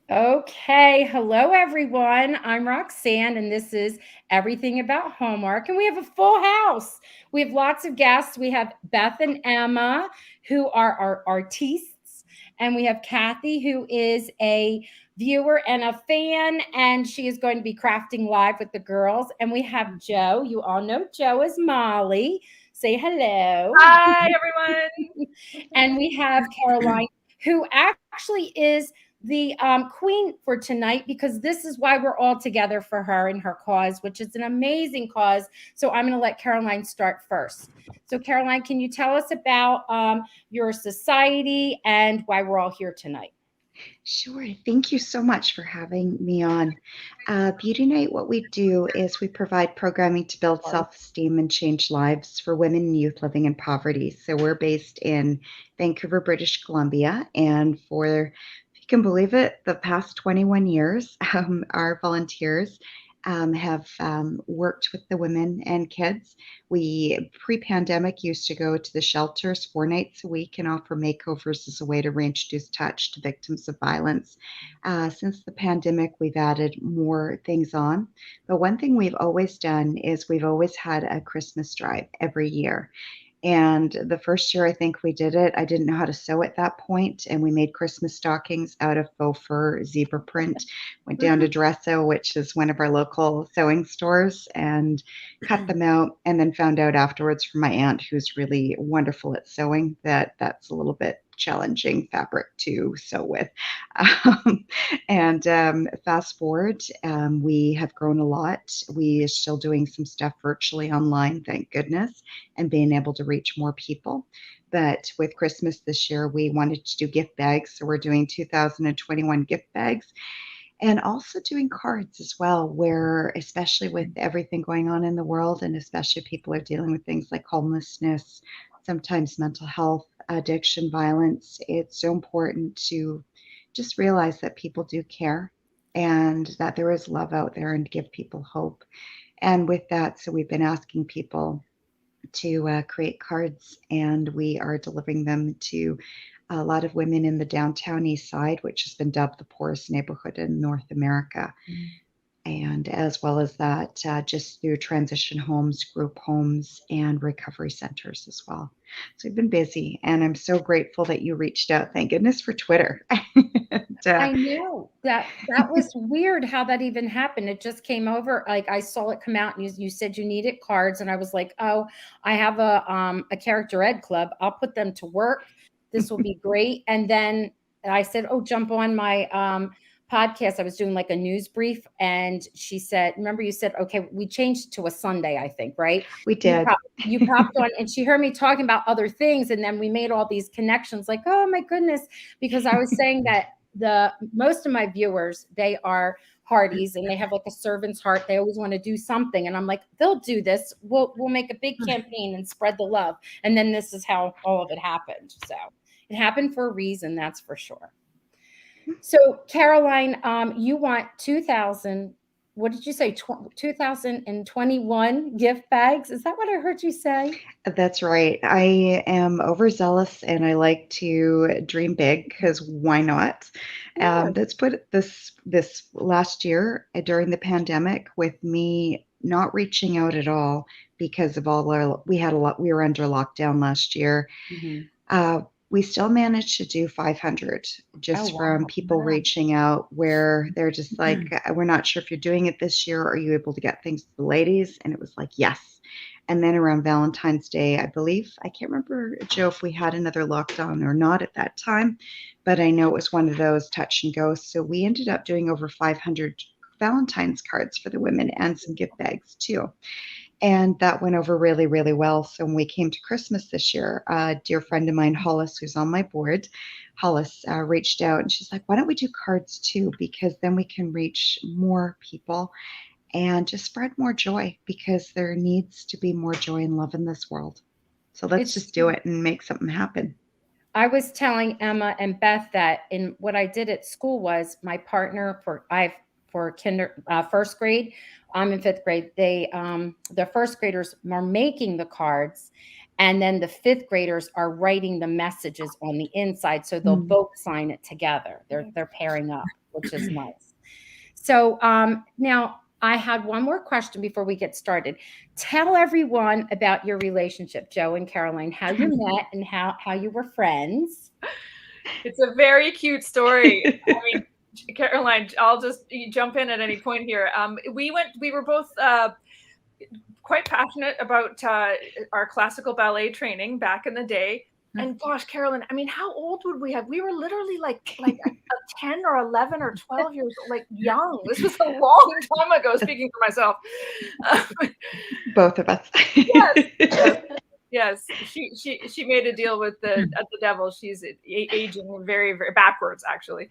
Okay, hello everyone. I'm Roxanne, and this is Everything About Hallmark. And we have a full house. We have lots of guests. We have Beth and Emma, who are our artistes, and we have Kathy, who is a viewer and a fan, and she is going to be crafting live with the girls. And we have Joe. You all know Joe is Molly. Say hello. Hi, everyone. And we have Caroline, who actually is the queen for tonight because this is why we're all together for her and her cause, which is an amazing cause. So I'm going to let Caroline start first. So, Caroline, can you tell us about your society and why we're all here tonight? Sure. Thank you so much for having me on. Beauty Night, what we do is we provide programming to build Sorry. self esteem and change lives for women and youth living in poverty. So we're based in Vancouver, British Columbia. And for, if you can believe it, the past 21 years, our volunteers have worked with the women and kids. We pre pandemic used to go to the shelters 4 nights a week and offer makeovers as a way to reintroduce touch to victims of violence. Since the pandemic, we've added more things on. But one thing we've always done is we've always had a Christmas drive every year. And the first year I think we did it, I didn't know how to sew at that point, and we made Christmas stockings out of faux fur zebra print. Went down to Dresso, which is one of our local sewing stores, and cut them out. And then found out afterwards from my aunt, who's really wonderful at sewing, that that's a little bit challenging fabric to sew with. Um, and fast forward, we have grown a lot. We are still doing some stuff virtually online, thank goodness, and being able to reach more people. But with Christmas this year, we wanted to do gift bags. So we're doing 2021 gift bags and also doing cards as well, where, especially with everything going on in the world, and especially people are dealing with things like homelessness, sometimes mental health, addiction, violence, it's so important to just realize that people do care and that there is love out there and give people hope. And with that, so we've been asking people to create cards, and we are delivering them to a lot of women in the downtown east side, which has been dubbed the poorest neighborhood in North America. And as well as that, just through transition homes, group homes, and recovery centers as well. So we've been busy, and I'm so grateful that you reached out. Thank goodness for Twitter. and, I know that was weird how that even happened. It just came over. Like I saw it come out, and you said you needed cards, and I was like, oh, I have a character ed club. I'll put them to work. This will be great. And then I said, oh, jump on my podcast. I was doing like a news brief, and she said, remember you said, okay, we changed it to a Sunday, I think, right? we did. You popped on, and she heard me talking about other things, and then we made all these connections. Like, oh my goodness, because I was saying that the most of my viewers, they are Hearties, and they have like a servant's heart. They always want to do something, and I'm like, they'll do this. We'll make a big campaign and spread the love. And then this is how all of it happened. So it happened for a reason, that's for sure. So Caroline, you want 2000. What did you say? 2021 gift bags? Is that what I heard you say? That's right. I am overzealous and I like to dream big because why not? Yeah. That's put this last year during the pandemic with me not reaching out at all because of all our we had a lot we were under lockdown last year. Mhm. Uh, we still managed to do 500 Oh just from wow. people reaching out where they're just like, we're not sure if you're doing it this year. Are you able to get things to the ladies? And it was like, yes. And then around Valentine's Day, I believe, I can't remember, Joe, if we had another lockdown or not at that time, but I know it was one of those touch and go. So we ended up doing over 500 Valentine's cards for the women and some gift bags too. And that went over really, really well. So when we came to Christmas this year, a dear friend of mine, Hollis, who's on my board, Hollis reached out and she's like, why don't we do cards too? Because then we can reach more people and just spread more joy because there needs to be more joy and love in this world. So let's It's just do it and make something happen. I was telling Emma and Beth that in what I did at school was my partner for first grade. I'm in fifth grade. The first graders are making the cards, And then the 5th graders are writing the messages on the inside. So they'll both sign it together. They're pairing up, which is nice. So now I had one more question before we get started. Tell everyone about your relationship, Joe and Caroline, how you met and how you were friends. It's a very cute story. I mean, Caroline, I'll just jump in at any point here. We were both quite passionate about our classical ballet training back in the day. And gosh, Carolyn, I mean, how old would we have? We were literally like 10 or 11 or 12 years old, like young. This was a long time ago, speaking for myself. Both of us. Yes. She made a deal with the devil. She's aging very, very backwards, actually.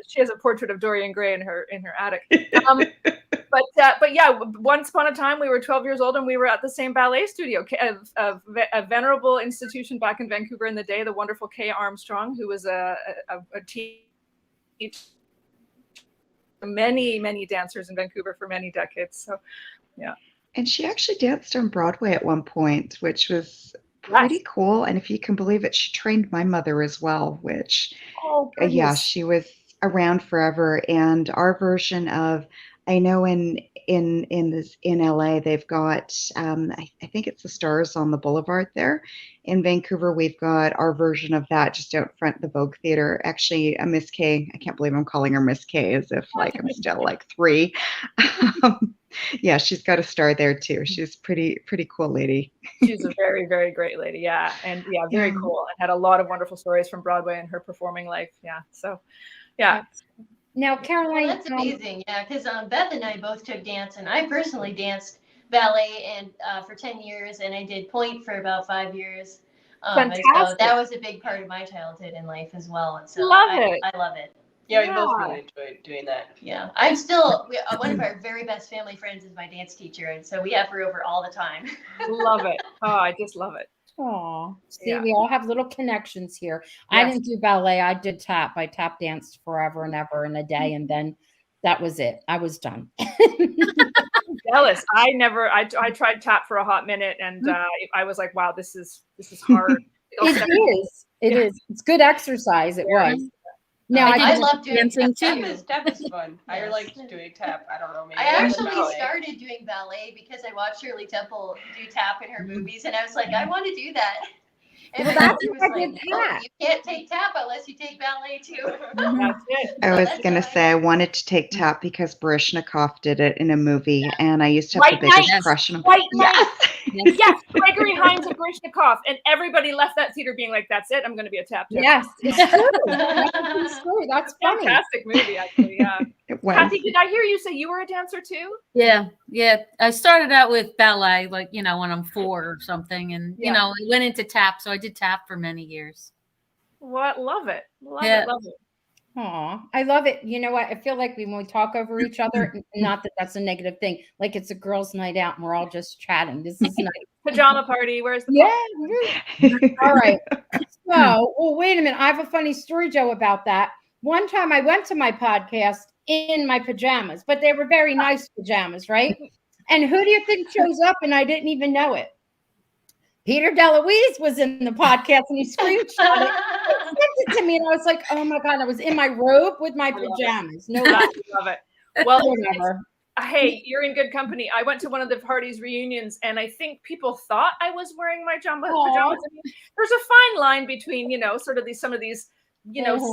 She has a portrait of Dorian Gray in her attic. But yeah, once upon a time, we were 12 years old and we were at the same ballet studio, a venerable institution back in Vancouver in the day, the wonderful Kay Armstrong, who was a teacher, many dancers in Vancouver for many decades. So, yeah. And she actually danced on Broadway at one point, which was pretty cool. And if you can believe it, she trained my mother as well, which, yeah, she was around forever. And our version of, I know in LA, they've got, I think it's the Stars on the Boulevard there. In Vancouver, we've got our version of that just out front the Vogue Theater. Actually, a Miss K, I can't believe I'm calling her Miss K as if like I'm still like 3. Yeah, she's got a star there too. She's pretty cool lady. She's a very, very great lady. Yeah. And yeah, very cool. And had a lot of wonderful stories from Broadway and her performing life. Yeah. So, yeah. Now, Caroline. Well, that's amazing. Yeah. Because Beth and I both took dance, and I personally danced ballet and for 10 years, and I did point for about 5 years. Fantastic. And so that was a big part of my childhood and life as well. And so I love it. Yeah, we both really enjoyed doing that. Yeah, I'm still, one of our very best family friends is my dance teacher, and so we have her over all the time. Love it. Oh, I just love it. Oh, see, we all have little connections here. Yes. I didn't do ballet. I did tap. I tap danced forever and ever in a day, and then that was it. I was done. Jealous. I tried tap for a hot minute, and I was like, wow, this is hard. It is. It's good exercise. It was. Now I love doing dancing too. Tap is fun. Yes. I liked doing tap. I don't know. Maybe I actually started doing ballet because I watched Shirley Temple do tap in her movies, and I was like, I want to do that. And well, that's was like, oh, you can't take tap unless you take ballet too. That's it. I was going to say I wanted to take tap because Baryshnikov did it in a movie, and I used to have the biggest crush on him. Yes, Gregory Hines and Baryshnikov, and everybody left that theater being like, "That's it, I'm going to be a tap dancer." Yes, it's true. That's true. That's funny. Fantastic movie, actually. Yeah. Kathy, did I hear you say you were a dancer too? Yeah. I started out with ballet, like when I'm 4 or something, and I went into tap, so I did tap for many years. What? Love it. Love it. Aw, I love it. You know what? I feel like when we talk over each other, not that that's a negative thing, like it's a girls' night out and we're all just chatting. This is nice. Pajama party. Where's the All right. So, wait a minute. I have a funny story, Joe, about that. One time I went to my podcast in my pajamas, but they were very nice pajamas, right? And who do you think shows up and I didn't even know it? Peter DeLuise was in the podcast and he screenshot it. He sent it to me and I was like, oh my God, I was in my robe with my pajamas. No, love it. Well, whatever. Hey, you're in good company. I went to one of the Hearties reunions and I think people thought I was wearing my pajamas. There's a fine line between, sort of some of these,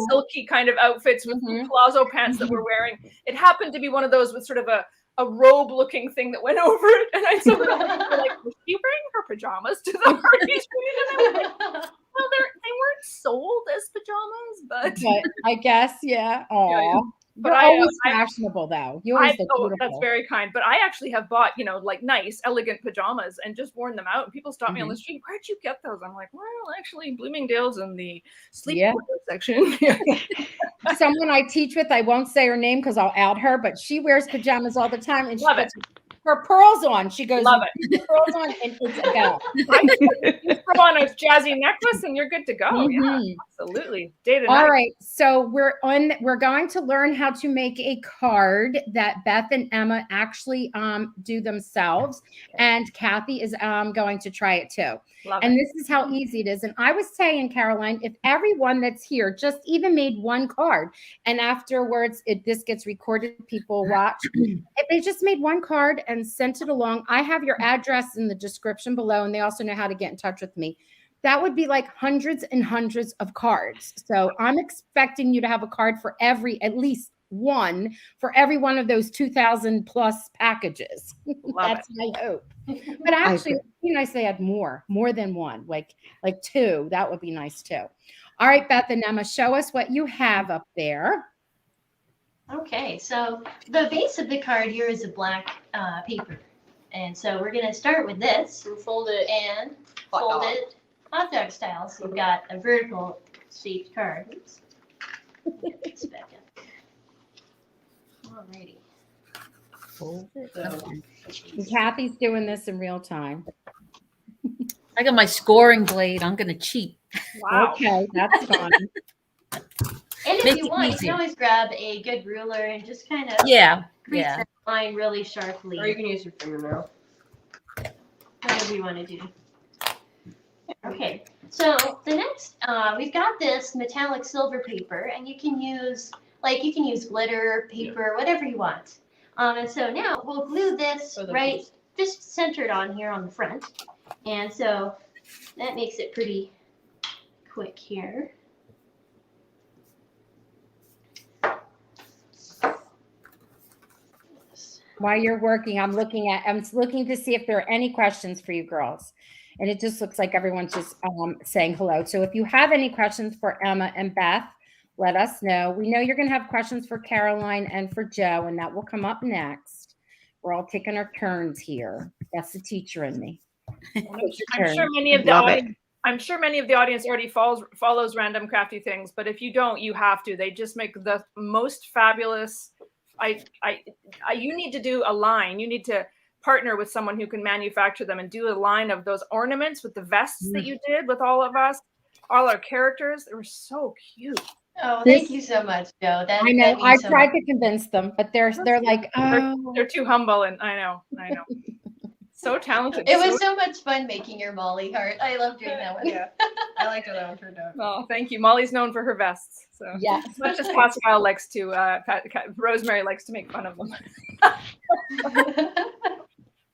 silky kind of outfits with palazzo pants that we're wearing. It happened to be one of those with sort of a robe looking thing that went over it. And I saw people like, was she wearing her pajamas to the Hearties reunion? And I'm like, well, they weren't sold as pajamas, but I guess, yeah. Aw. But you're always fashionable, though. You always look beautiful. That's very kind. But I actually have bought, like nice, elegant pajamas and just worn them out. And people stop me on the street. Where'd you get those? I'm like, well, actually, Bloomingdale's in the sleepwear section. Someone I teach with, I won't say her name because I'll out her, but she wears pajamas all the time. And her pearls on. She goes, Love it. Pearls on, and it's a go. You throw on a jazzy necklace and you're good to go. Yeah, Mhm. absolutely. Day to All night. right, so we're going to learn how to make a card that Beth and Emma actually do themselves, and Kathy is going to try it too. Love And it. this is how easy it is. And I was saying, Caroline, if everyone that's here just even made one card, and afterwards this gets recorded, people watch. If they just made one card and sent it along, I have your address in the description below, and they also know how to get in touch with me. That would be like hundreds and hundreds of cards. So I'm expecting you to have a card for at least one for every one of those 2,000 plus packages. That's my hope. But actually, it'd be nice they had more than one, like two. That would be nice too. All right, Beth and Emma, show us what you have up there. Okay, so the base of the card here is a black paper. And so we're going to start with this. And fold it. And fold it hot dog style. So you've got a vertical shaped card. Oops. This back up. Alrighty. Fold it. And Kathy's doing this in real time. I got my scoring blade. I'm going to cheat. Wow. Okay, that's fine. And if Make you it want, you easy. can always grab a good ruler and just kind of crease that line really sharply. Or you can use your fingernail. Whatever you want to do. Okay, so the next, we've got this metallic silver paper, and you can use glitter, paper, whatever you want. And so now we'll glue this right, just centered on here on the front. And so that makes it pretty quick here. While you're working, I'm looking to see if there are any questions for you girls. And it just looks like everyone's just saying hello. So if you have any questions for Emma and Beth, let us know. We know you're going to have questions for Caroline and for Joe, and that will come up next. We're all taking our turns here. That's the teacher in me. I'm sure many of the audience. I'm sure many of the audience already follows Random Crafty Things, but if you don't, you have to. They just make the most fabulous. You need to do a line. You need to partner with someone who can manufacture them and do a line of those ornaments with the vests that you did with all of us, all our characters. They were so cute. Oh, thank you so much, Joe. I know. I tried to convince them, but they're like, oh, they're too humble, and I know. So talented. It was so much fun making your Molly heart. I love doing that one. Yeah, I liked how that one turned out. Oh, thank you. Molly's known for her vests. So yes. As much as Pascal likes to, Rosemary likes to make fun of them.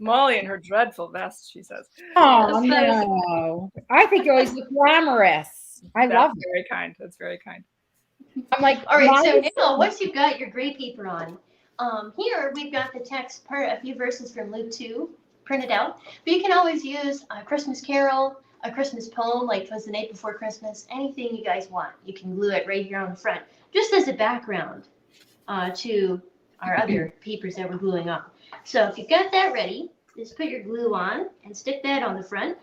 Molly and her dreadful vest, she says. Oh no! I think you always look glamorous. That's love it. Very kind. That's very kind. I'm like, all right. So now, once you've got your gray paper on, here we've got the text a few verses from Luke 2 printed out. But you can always use a Christmas carol, a Christmas poem, like 'Twas the Night Before Christmas. Anything you guys want, you can glue it right here on the front, just as a background to our other papers that we're gluing on. So if you've got that ready, just put your glue on and stick that on the front.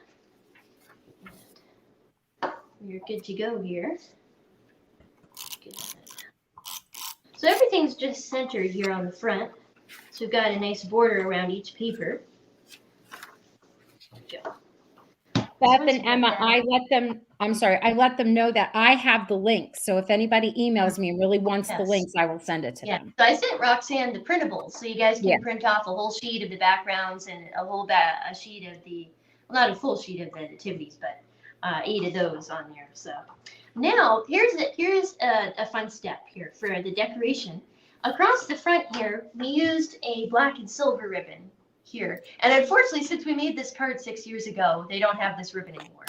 You're good to go here. Good. So everything's just centered here on the front. So we've got a nice border around each paper. Beth and Emma, I let them know that I have the links. So if anybody emails me and really wants the links, I will send it to them. So I sent Roxanne the printables, so you guys can print off a whole sheet of the backgrounds and a sheet of the, well, not a full sheet of the nativities, but 8 of those on there. So now here's a fun step here for the decoration. Across the front here, we used a black and silver ribbon here. And unfortunately, since we made this card 6 years ago, they don't have this ribbon anymore,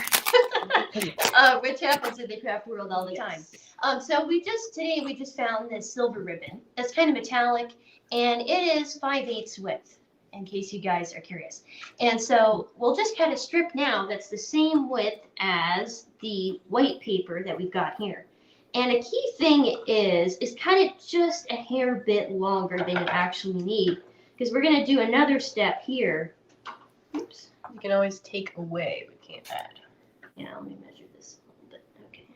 which happens in the craft world all the time. So today we just found this silver ribbon. It's kind of metallic, and it is 5/8 width, in case you guys are curious. And so we'll just cut a strip now that's the same width as the white paper that we've got here. And a key thing is cut it just a hair bit longer than you actually need, because we're going to do another step here. Oops. You can always take away, but can't add. Yeah, let me measure this a little bit. Okay.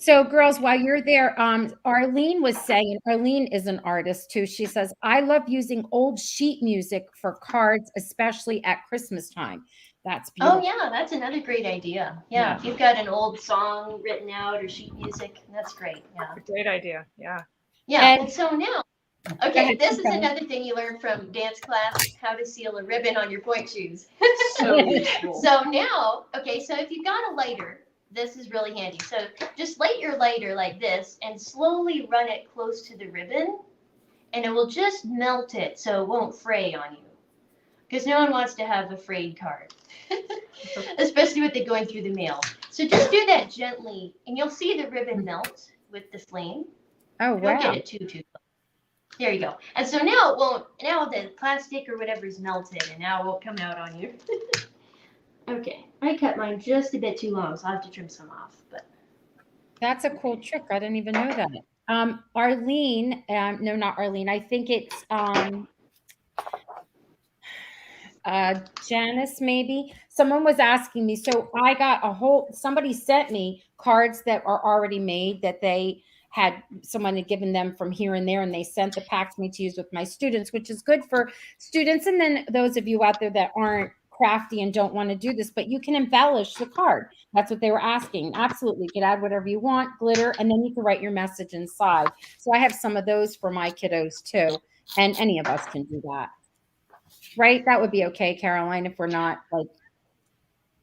So, girls, while you're there, Arlene was saying, Arlene is an artist too. She says, I love using old sheet music for cards, especially at Christmas time. That's beautiful. Oh yeah, that's another great idea. Yeah, if you've got an old song written out or sheet music, that's great. Yeah. Great idea. Yeah. Yeah. And- And so now, okay, ahead, this is okay. another thing you learned from dance class: how to seal a ribbon on your point shoes. So useful. So now, okay, so if you've got a lighter, this is really handy. So just light your lighter like this and slowly run it close to the ribbon, and it will just melt it so it won't fray on you. Because no one wants to have a frayed card, especially with it going through the mail. So just do that gently, and you'll see the ribbon melt with the flame. Oh, Don't wow. get it too close. There you go. And so now it won't, now the plastic or whatever is melted, and now it won't come out on you. Okay, I cut mine just a bit too long, so I'll have to trim some off. But That's a cool trick. I didn't even know that. Arlene, no, not Arlene. I think it's Janice, maybe. Someone was asking me. So I got somebody sent me cards that are already made that they had, someone had given them from here and there, and they sent the pack to me to use with my students, which is good for students. And then those of you out there that aren't crafty and don't want to do this, but you can embellish the card. That's what they were asking. Absolutely. You could add whatever you want, glitter, and then you can write your message inside. So I have some of those for my kiddos too. And any of us can do that. Right? That would be okay, Caroline, if we're not like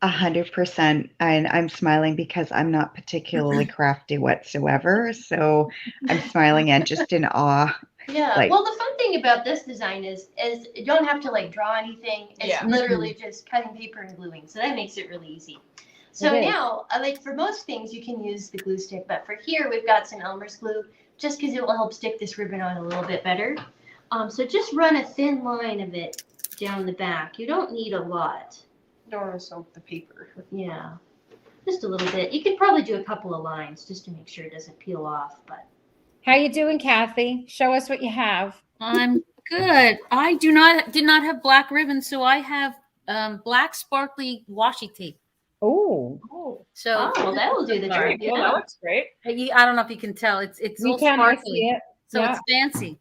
100%. And I'm smiling because I'm not particularly crafty whatsoever. So I'm smiling and just in awe. yeah, Like- well, the fun thing about this design is you don't have to like draw anything. It's Yeah. literally just cutting paper and gluing, so that makes it really easy. So It is. now, like for most things, you can use the glue stick, but for here we've got some Elmer's glue, just because it will help stick this ribbon on a little bit better. So just run a thin line of it down the back. You don't need a lot. Don't want to soak the paper. Yeah, just a little bit. You could probably do a couple of lines just to make sure it doesn't peel off. But how you doing, Kathy? Show us what you have. I'm good. I did not have black ribbon, so I have black sparkly washi tape. Oh, So well, that will do the Sorry. trick. Well, that looks great. I don't know if you can tell. It's you all can I see sparkly, it. so Yeah. it's fancy.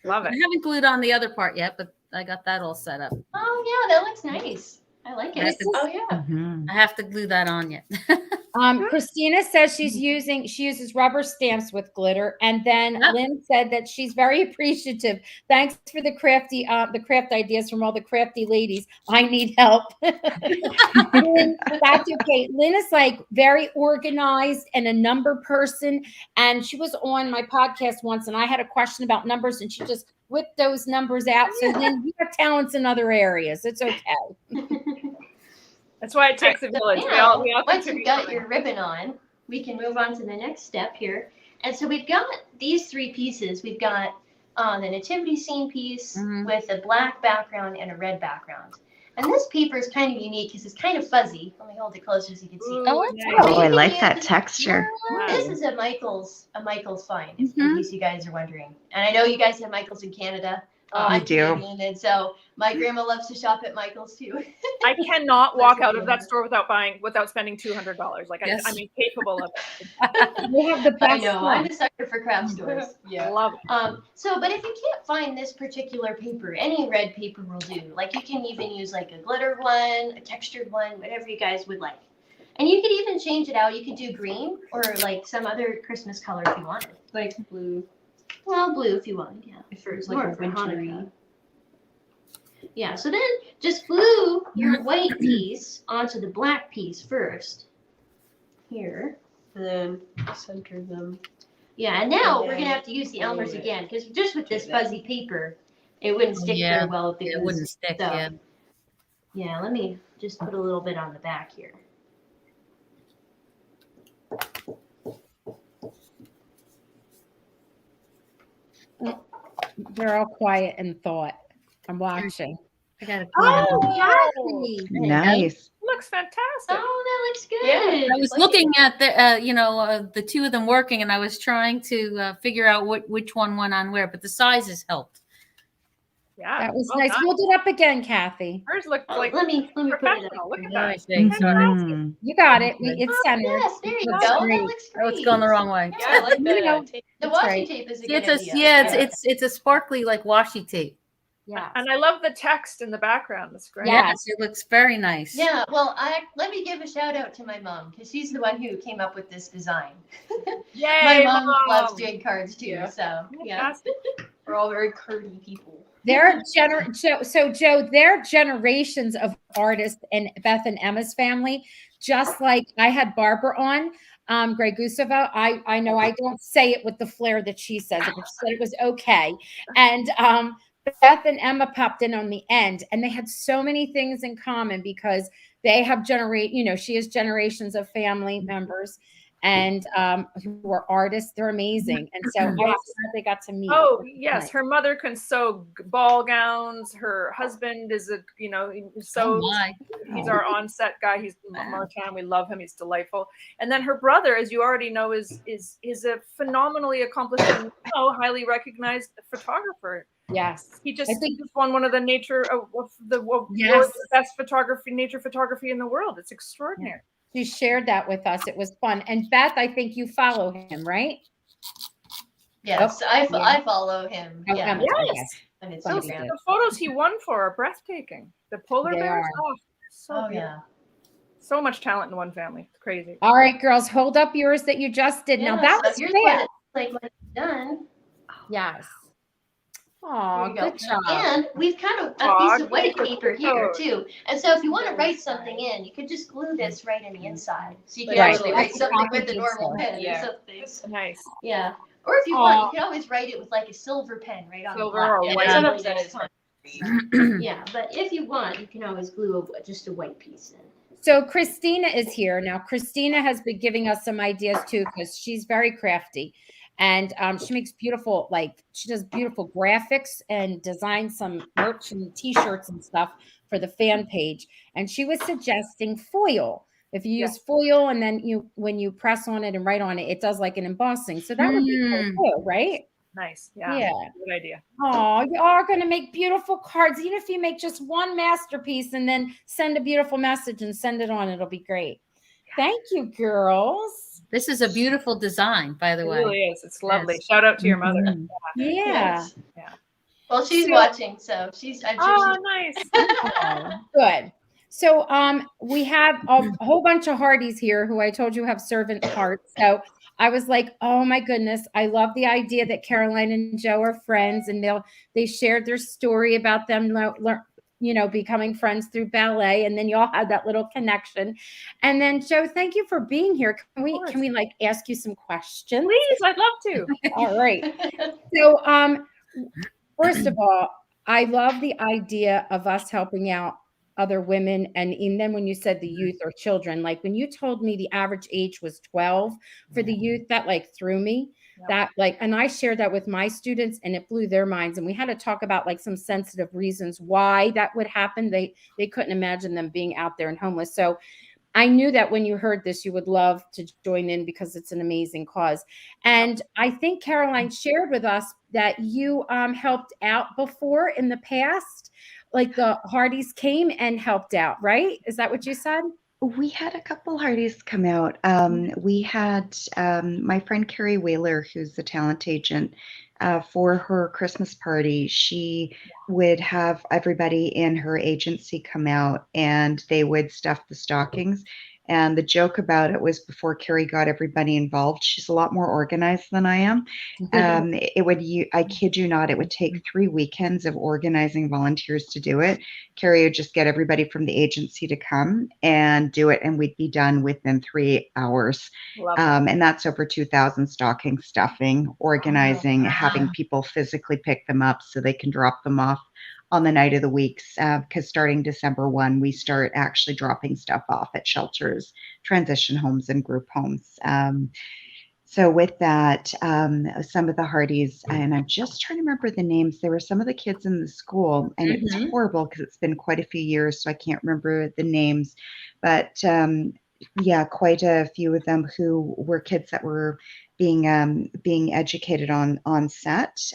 Love I it. haven't glued on the other part yet, but I got that all set up. Oh yeah, that looks nice. I like it. This is- Oh yeah. Mhm. I have to glue that on yet. Christina says she uses rubber stamps with glitter, and then Yep. Lynn said that she's very appreciative. Thanks for the craft ideas from all the crafty ladies. I need help. Lynn, that's okay. Lynn is like very organized and a number person, and she was on my podcast once, and I had a question about numbers, and she just whipped those numbers out. So Lynn, you have talents in other areas. It's okay. That's why it takes a village. We Now, all once contribute you've got something. your ribbon on, we can move on to the next step here. And so we've got these three pieces. We've got the nativity scene piece Mhm. with a black background and a red background. And this paper is kind of unique because it's kind of fuzzy. Let me hold it closer so you can see. Ooh, Oh, nice. Oh, I like that texture. This is a Michael's find, in Mhm. case you guys are wondering. And I know you guys have Michael's in Canada. We I'm do. Canadian, and so my grandma loves to shop at Michael's too. I cannot walk That's out of that okay. store without spending $200. Like Yes. I'm incapable of it. We have the I best know, one. I'm a sucker for craft stores. I Yeah. love it. So, but if you can't find this particular paper, any red paper will do. Like you can even use like a glitter one, a textured one, whatever you guys would like. And you could even change it out. You could do green or like some other Christmas color if you wanted. Like blue. Well, blue if you wanted, yeah. If it was More like a for Hanukkah. wintry. Yeah, so then just glue your white piece onto the black piece first. Here. And then center them. Yeah, and now And we're gonna then have to use the Elmer's glue it. again, because just with this Okay. fuzzy paper, it wouldn't stick Yeah, very well with the It glue. wouldn't stick. So, Yeah. yeah, let me just put a little bit on the back here. They're all quiet and thought. I'm watching. I got it. Oh, Oh, Kathy! Nice. looks fantastic. Oh, that looks good. Yeah, I was looking at the two of them working, and I was trying to figure out which one went on where, but the sizes helped. Yeah. That was well nice. done. Hold it up again, Kathy. Hers looked like Let me put it up. professional. Look at Let me that. see. Sorry. Mhm. You got it. Okay. It's Oh, centered. yes, there you Looks go. great. That looks Oh, great. it's going the wrong way. Yeah, I like No, no, the tape. The That's washi right. tape is a See, good it's idea. it's a sparkly like washi tape. Yes. And I love the text in the background. That's great. Yeah. Yes, it looks very nice. Yeah, well, let me give a shout out to my mom because she's the one who came up with this design. Yay, My mom loves doing cards too, Yeah. so yeah. Fantastic. We're all very curdy people. So Joe, they're generations of artists in Beth and Emma's family. Just like I had Barbara on, Greg Gusavo. I know I don't say it with the flair that she says it, but she said it was okay. And Beth and Emma popped in on the end, and they had so many things in common because they have she has generations of family members and who are artists. They're amazing. And so I was glad they got to meet. Oh yes, her mother can sew ball gowns. Her husband is Oh my. he's our on-set guy. He's Martin. We love him. He's delightful. And then her brother, as you already know, is a phenomenally accomplished and highly recognized photographer. Yes. He just won one of the best nature photography in the world. It's extraordinary. You shared that with us. It was fun. And Beth, I think you follow him, right? Yes, I follow him. Oh, Yeah. Yes. And it's So so the photos he won for are breathtaking. The polar They bears. are. Oh, so beautiful. yeah. So much talent in one family. It's crazy. All right, girls, hold up yours that you just did. Now that was here's fair. what it's like when it's done. Yes. Oh, Here you good go. job. And we've kind of a piece of white paper here too. And so if you want to write something in, you could just glue this right in the inside. So you can Right. actually write something with a normal pen or Yeah. something. Nice. Yeah. Or if you want, you can always write it with like a silver pen right on Silver the black. or Yeah, white. sometimes That that is is Yeah, but if you want, you can always glue just a white piece in. So Christina is here. Now, Christina has been giving us some ideas too, because she's very crafty. And she makes beautiful, she does beautiful graphics and designs some merch and t-shirts and stuff for the fan page. And she was suggesting foil. If you use foil and then when you press on it and write on it, it does like an embossing. So that would be cool too, right? Nice. Yeah. Yeah. Good idea. Oh, you are going to make beautiful cards. Even if you make just one masterpiece and then send a beautiful message and send it on, it'll be great. Thank you, girls. This is a beautiful design, by the It way. really is. It's lovely. Yes. Shout out to your mother. Yeah. Yeah. Well, she's watching, so I'm sure nice. Oh, good. So we have a whole bunch of Hearties here who I told you have servant hearts. So I was like, oh my goodness, I love the idea that Caroline and Joe are friends, and they shared their story about them becoming friends through ballet, and then y'all had that little connection. And then Joe, thank you for being here. Can we ask you some questions? Please, I'd love to. All right. So first of all, I love the idea of us helping out other women. And then when you said the youth or children, like when you told me the average age was 12 for the youth, that threw me. That and I shared that with my students and it blew their minds. And we had to talk about some sensitive reasons why that would happen. They couldn't imagine them being out there and homeless. So I knew that when you heard this, you would love to join in because it's an amazing cause. And I think Caroline shared with us that you helped out before in the past, like the Hearties came and helped out, right? Is that what you said? We had a couple Hearties come out. We had my friend Carrie Whaler, who's the talent agent, for her Christmas party. She would have everybody in her agency come out and they would stuff the stockings. And the joke about it was before Carrie got everybody involved, she's a lot more organized than I am. I kid you not, it would take 3 weekends of organizing volunteers to do it. Carrie would just get everybody from the agency to come and do it, and we'd be done within 3 hours. And that's over 2,000 stocking stuffing, organizing, having people physically pick them up so they can drop them off on the night of the weeks, because starting December 1, we start actually dropping stuff off at shelters, transition homes, and group homes. So with that, some of the Hearties, and I'm just trying to remember the names. There were some of the kids in the school, and it's horrible because it's been quite a few years, so I can't remember the names. But quite a few of them who were kids that were being educated on set.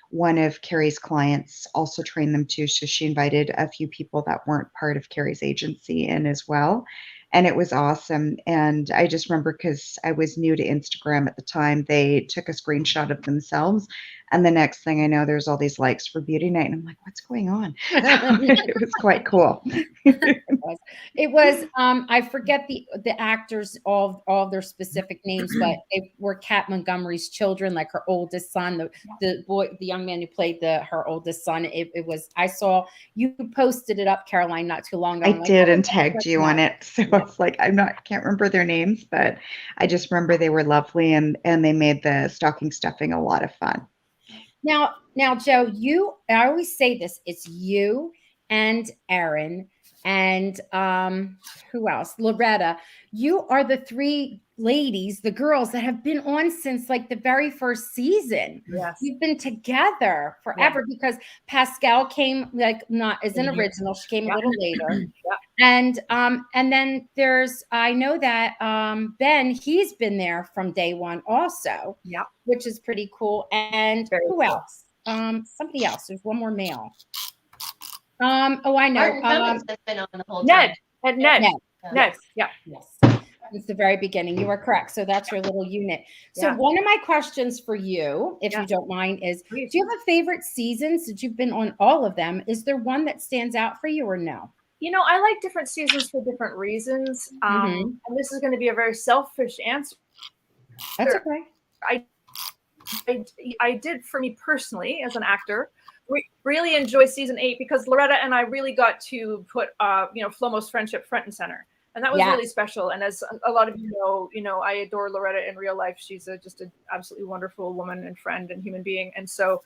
One of Carrie's clients also trained them too, so she invited a few people that weren't part of Carrie's agency in as well. And it was awesome. And I just remember, because I was new to Instagram at the time, they took a screenshot of themselves. And the next thing I know, there's all these likes for beauty night. And I'm like, what's going on? It was quite cool. It was I forget the actors, all their specific names, but they were Kat Montgomery's children, like her oldest son, the boy, the young man who played her oldest son. It was, I saw you posted it up, Caroline, not too long ago. I did, and tagged you on it. So it's like, can't remember their names, but I just remember they were lovely, and they made the stocking stuffing a lot of fun. Now, Joe, I always say this, it's you and Erin and who else? Loretta. You are the three ladies, the girls that have been on since like the very first season. Yes. You've been together forever, because Pascal came like not as an original. She came a little later. And then I know that Ben, he's been there from day one also. Yeah. Which is pretty cool. And who else? Somebody else. There's one more male. Oh, I know. Martin Cummings has been on the whole time. Ned. Yeah. Yes. Since the very beginning. You are correct. So that's your little unit. So one of my questions for you, if you don't mind, is do you have a favorite seasons that you've been on all of them? Is there one that stands out for you or no? You know, I like different seasons for different reasons. And this is going to be a very selfish answer. That's okay. I did, for me personally, as an actor, really enjoy season 8 because Loretta and I really got to put, Flomo's friendship front and center. And that was really special. And as a lot of you know, I adore Loretta in real life. She's just an absolutely wonderful woman and friend and human being. And so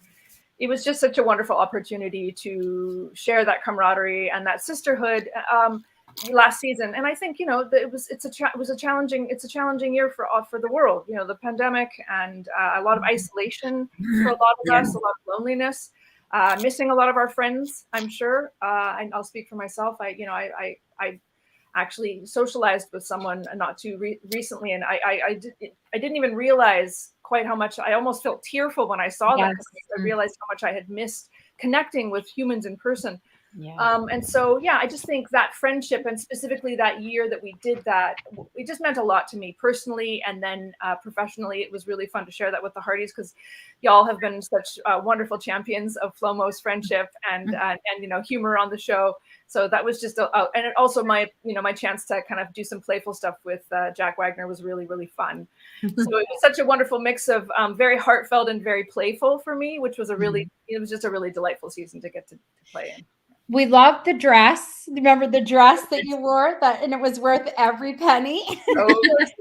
it was just such a wonderful opportunity to share that camaraderie and that sisterhood last season. And I think, it's a challenging year for the world. You know, the pandemic and a lot of isolation for a lot of us, a lot of loneliness, missing a lot of our friends, I'm sure. And I'll speak for myself. I actually socialized with someone not too recently, and I didn't even realize quite how much. I almost felt tearful when I saw that, because I realized how much I had missed connecting with humans in person. And so, I just think that friendship, and specifically that year that we did that, it just meant a lot to me personally, and then professionally. It was really fun to share that with the Hearties, because y'all have been such wonderful champions of Flomo's friendship and humor on the show. So that was just and it also my chance to kind of do some playful stuff with Jack Wagner was really, really fun. So it was such a wonderful mix of very heartfelt and very playful for me, which was it was just a really delightful season to get to play in. We loved the dress. Remember the dress that you wore, and it was worth every penny. Or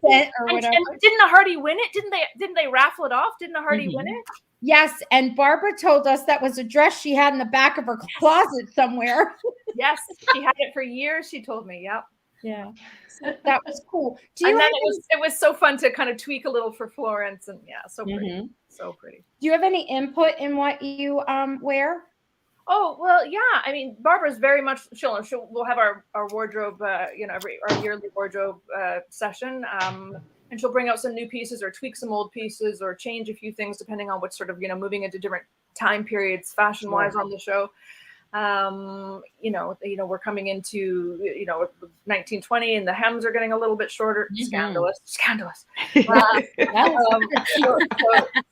whatever. And didn't a Hardy win it? Didn't they raffle it off? Didn't a Hardy win it? Yes, and Barbara told us that was a dress she had in the back of her closet somewhere. Yes, she had it for years. She told me. Yep. Yeah, so that was cool. It was so fun to kind of tweak a little for Florence, and so pretty, so pretty. Do you have any input in what you wear? Oh, well, yeah. I mean, Barbara's very much, we'll have our wardrobe, our yearly wardrobe session. And she'll bring out some new pieces or tweak some old pieces or change a few things depending on what sort of, moving into different time periods, fashion wise on the show. We're coming into, 1920 and the hems are getting a little bit shorter. Scandalous.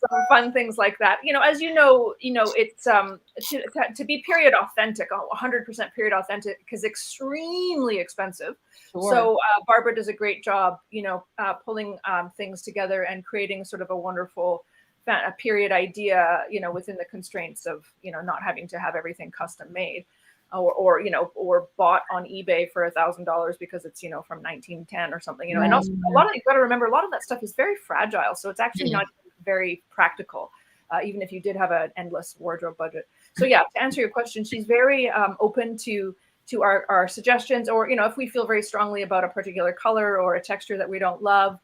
Some fun things like that. As it's to be period authentic, 100% period authentic is extremely expensive. Sure. So Barbara does a great job, pulling things together and creating sort of a wonderful a period idea, within the constraints of, not having to have everything custom made or bought on eBay for $1,000 because it's, from 1910 or something, and also you've got to remember, a lot of that stuff is very fragile. So it's actually not very practical, even if you did have an endless wardrobe budget. So to answer your question, she's very open to our suggestions, or, if we feel very strongly about a particular color or a texture that we don't love,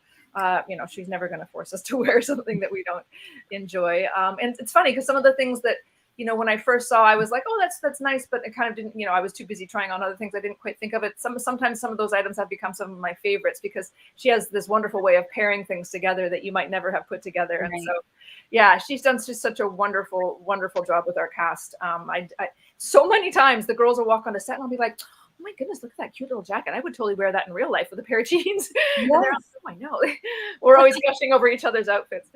she's never going to force us to wear something that we don't enjoy. And it's funny because some of the things that, when I first saw, I was like, oh, that's nice, but it kind of didn't, I was too busy trying on other things. I didn't quite think of it. Sometimes some of those items have become some of my favorites because she has this wonderful way of pairing things together that you might never have put together. Right. And so, yeah, she's done just such a wonderful, wonderful job with our cast. I so many times the girls will walk on the set and I'll be like, oh my goodness, look at that cute little jacket. I would totally wear that in real life with a pair of jeans. Yes. And they're like, oh, I know. We're always gushing over each other's outfits.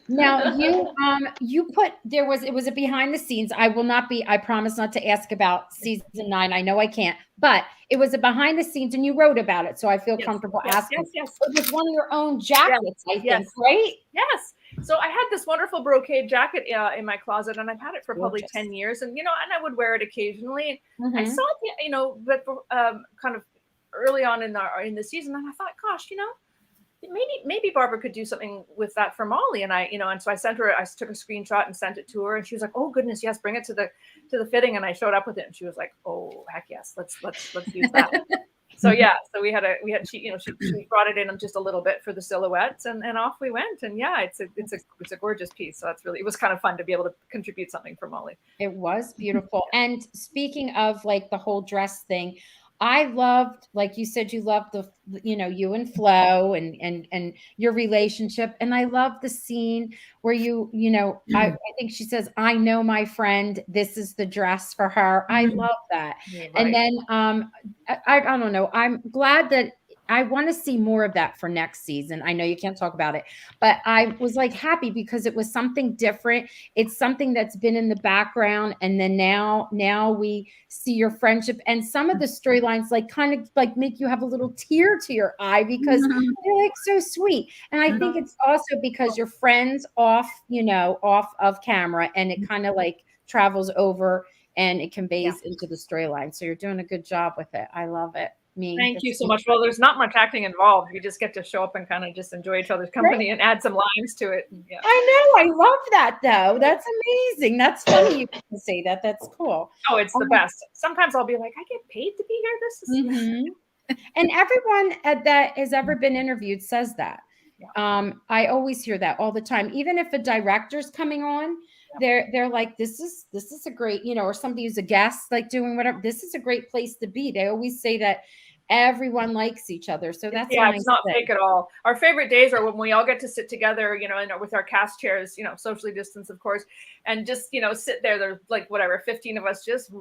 Now you put, it was a behind the scenes. I promise not to ask about season 9. I know I can't, but it was a behind the scenes and you wrote about it. So I feel comfortable asking. Yes. It was one of your own jackets, I think, right? Yes. So I had this wonderful brocade jacket in my closet, and I've had it for probably 10 years. And, and I would wear it occasionally. Mm-hmm. I saw it, but kind of early on in the season, and I thought, gosh, maybe Barbara could do something with that for Molly. And and so I took a screenshot and sent it to her, and she was like, oh goodness, yes, bring it to the fitting. And I showed up with it, and she was like, oh heck yes, let's use that. So she brought it in just a little bit for the silhouettes, and off we went. And it's a gorgeous piece. So it was kind of fun to be able to contribute something for Molly. It was beautiful. And speaking of like the whole dress thing, I loved, like you said, you loved you and Flo and your relationship. And I love the scene where I think she says, I know my friend, this is the dress for her. I love that. Yeah, right. And then I don't know. I'm glad that I want to see more of that for next season. I know you can't talk about it, but I was like happy because it was something different. It's something that's been in the background. And then now we see your friendship, and some of the storylines kind of make you have a little tear to your eye because they're like so sweet. And I think it's also because you're friends off of camera, and it kind of travels over and it conveys into the storyline. So you're doing a good job with it. I love it. Thank you so much. Well, there's not much acting involved. We just get to show up and kind of just enjoy each other's company and add some lines to it. Yeah. I know. I love that though. That's amazing. That's funny you can say that. That's cool. Oh, it's the best. Sometimes I'll be like, I get paid to be here. This is And everyone that has ever been interviewed says that. Yeah. I always hear that all the time. Even if a director's coming on, they're like, this is a great, or somebody who's a guest, doing whatever. This is a great place to be. They always say that everyone likes each other. So that's it's not fake at all. Our favorite days are when we all get to sit together, with our cast chairs, socially distanced, of course, and just, sit there. There's 15 of us just,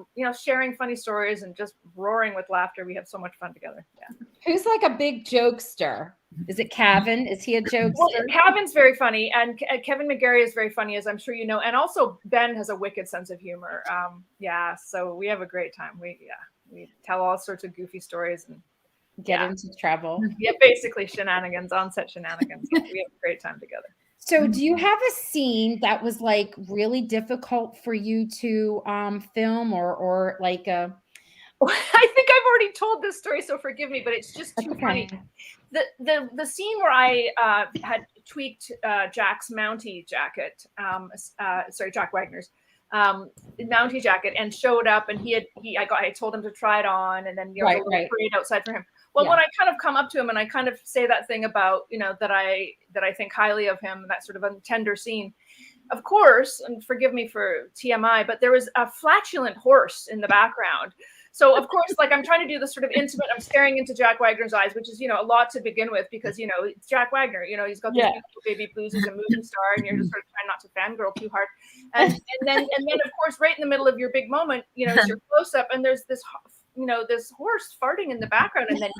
sharing funny stories and just roaring with laughter. We have so much fun together. Yeah. Who's a big jokester? Is it Kevin? Is he a jokester? Well, Kevin's very funny, and Kevin McGarry is very funny, as I'm sure you know. And also Ben has a wicked sense of humor. So we have a great time. We tell all sorts of goofy stories and get into trouble. Yeah, basically shenanigans, on-set shenanigans. We have a great time together. So do you have a scene that was really difficult for you to film or a... I think I've already told this story, so forgive me, but it's just too funny. The scene where I had tweaked Jack's Mountie jacket, Jack Wagner's Mountie jacket, and showed up, and I told him to try it on, and then parade outside for him. Well, when I kind of come up to him and I kind of say that thing about that I think highly of him, that sort of a tender scene. Of course, and forgive me for TMI, but there was a flatulent horse in the background. So of course, I'm trying to do this sort of intimate, I'm staring into Jack Wagner's eyes, which is, a lot to begin with because, it's Jack Wagner, he's got this beautiful baby blues, he's a movie star, and you're just sort of trying not to fangirl too hard. And then of course, right in the middle of your big moment, it's your close up, and there's this, this horse farting in the background, and then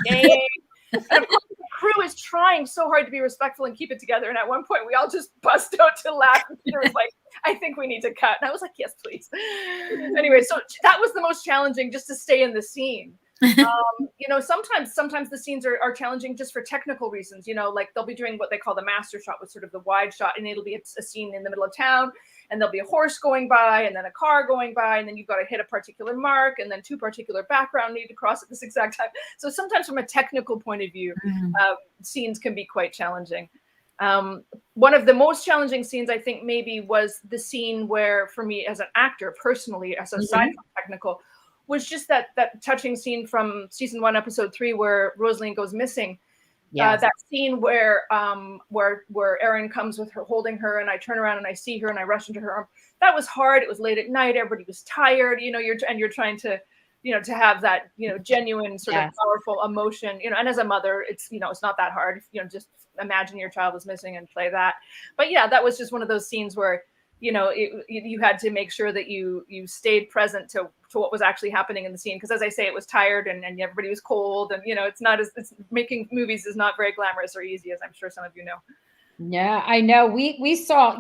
and of course, the crew is trying so hard to be respectful and keep it together. And at one point, we all just bust out to laugh. And Peter was like, I think we need to cut. And I was like, yes, please. Anyway, so that was the most challenging, just to stay in the scene. Sometimes the scenes are challenging just for technical reasons. They'll be doing what they call the master shot, with sort of the wide shot, and it'll be a scene in the middle of town, and there'll be a horse going by, and then a car going by, and then you've got to hit a particular mark, and then two particular background need to cross at this exact time. So sometimes from a technical point of view, scenes can be quite challenging. One of the most challenging scenes, I think, maybe was the scene where, for me as an actor, personally, as aside from technical, was just that touching scene from season 1, episode 3, where Rosaline goes missing. Yes. That scene where Erin comes with her, holding her, and I turn around and I see her and I rush into her arm. That was hard. It was late at night. Everybody was tired. You're trying to, to have that, genuine sort of powerful emotion. And as a mother, it's not that hard. Just imagine your child is missing and play that. But yeah, that was just one of those scenes where you had to make sure that you stayed present to what was actually happening in the scene. Because as I say, it was tired and everybody was cold, and it's making movies is not very glamorous or easy, as I'm sure some of you know. Yeah, I know. We saw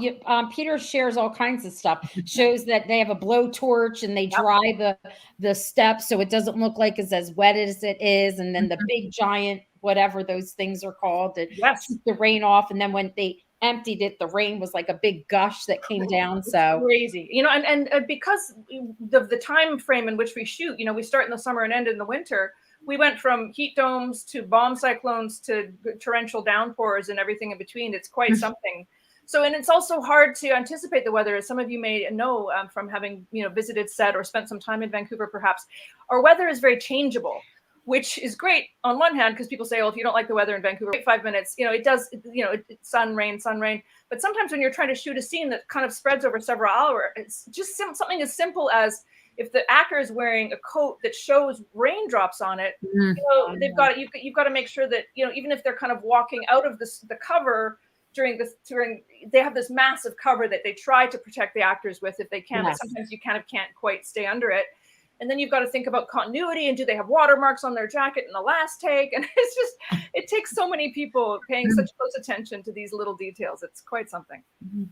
Peter shares all kinds of stuff. Shows that they have a blowtorch and they dry the steps so it doesn't look like it's as wet as it is, and then the big giant whatever those things are called to keep the rain off, and then when they emptied it, the rain was like a big gush that came down. So crazy, and because of the time frame in which we shoot, we start in the summer and end in the winter. We went from heat domes to bomb cyclones to torrential downpours and everything in between. It's quite something. So, and it's also hard to anticipate the weather, as some of you may know from having visited set or spent some time in Vancouver. Perhaps our weather is very changeable, which is great on one hand, because people say, "Oh, if you don't like the weather in Vancouver, wait 5 minutes." It does. It's sun, rain. But sometimes when you're trying to shoot a scene that kind of spreads over several hours, it's just something as simple as if the actor is wearing a coat that shows raindrops on it, you've got to make sure that even if they're kind of walking out of the cover during they have this massive cover that they try to protect the actors with if they can, but sometimes you kind of can't quite stay under it. And then you've got to think about continuity, and do they have watermarks on their jacket in the last take? And it's just, it takes so many people paying such close attention to these little details. It's quite something.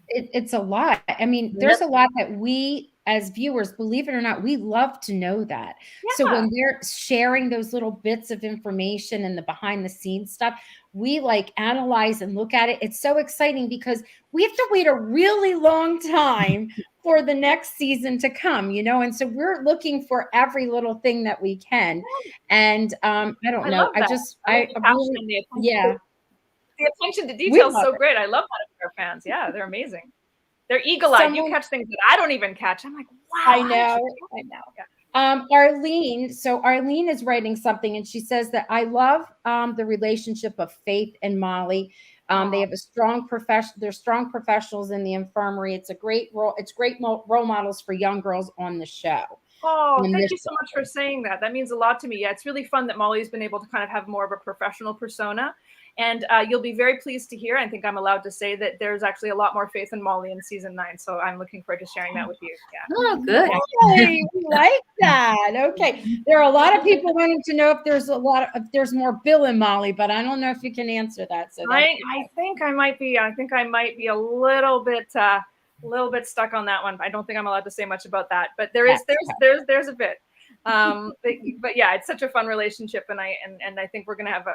It's a lot. I mean, there's a lot that we as viewers, believe it or not, we love to know that. Yeah. So when they're sharing those little bits of information and the behind the scenes stuff, we like analyze and look at it. It's so exciting because we have to wait a really long time for the next season to come, and so we're looking for every little thing that we can. And I don't know. The attention to detail is so great. I love that of our fans. Yeah, they're amazing. They're eagle-eyed. You catch things that I don't even catch. I'm like, wow. I know. Yeah. Arlene. So Arlene is writing something, and she says that I love the relationship of Faith and Molly. They have a strong profession. They're strong professionals in the infirmary. It's a great role. It's great role models for young girls on the show. Oh, thank you so much for saying that. That means a lot to me. Yeah, it's really fun that Molly's been able to kind of have more of a professional persona. And you'll be very pleased to hear, I think I'm allowed to say, that there's actually a lot more Faith and Molly in season 9. So I'm looking forward to sharing that with you. Yeah. Oh, good. Hey, we like that. Okay. There are a lot of people wanting to know if there's more Bill and Molly, but I don't know if you can answer that. So I think I might be a little bit stuck on that one. I don't think I'm allowed to say much about that, but there's a bit. But yeah, it's such a fun relationship, and I think we're gonna have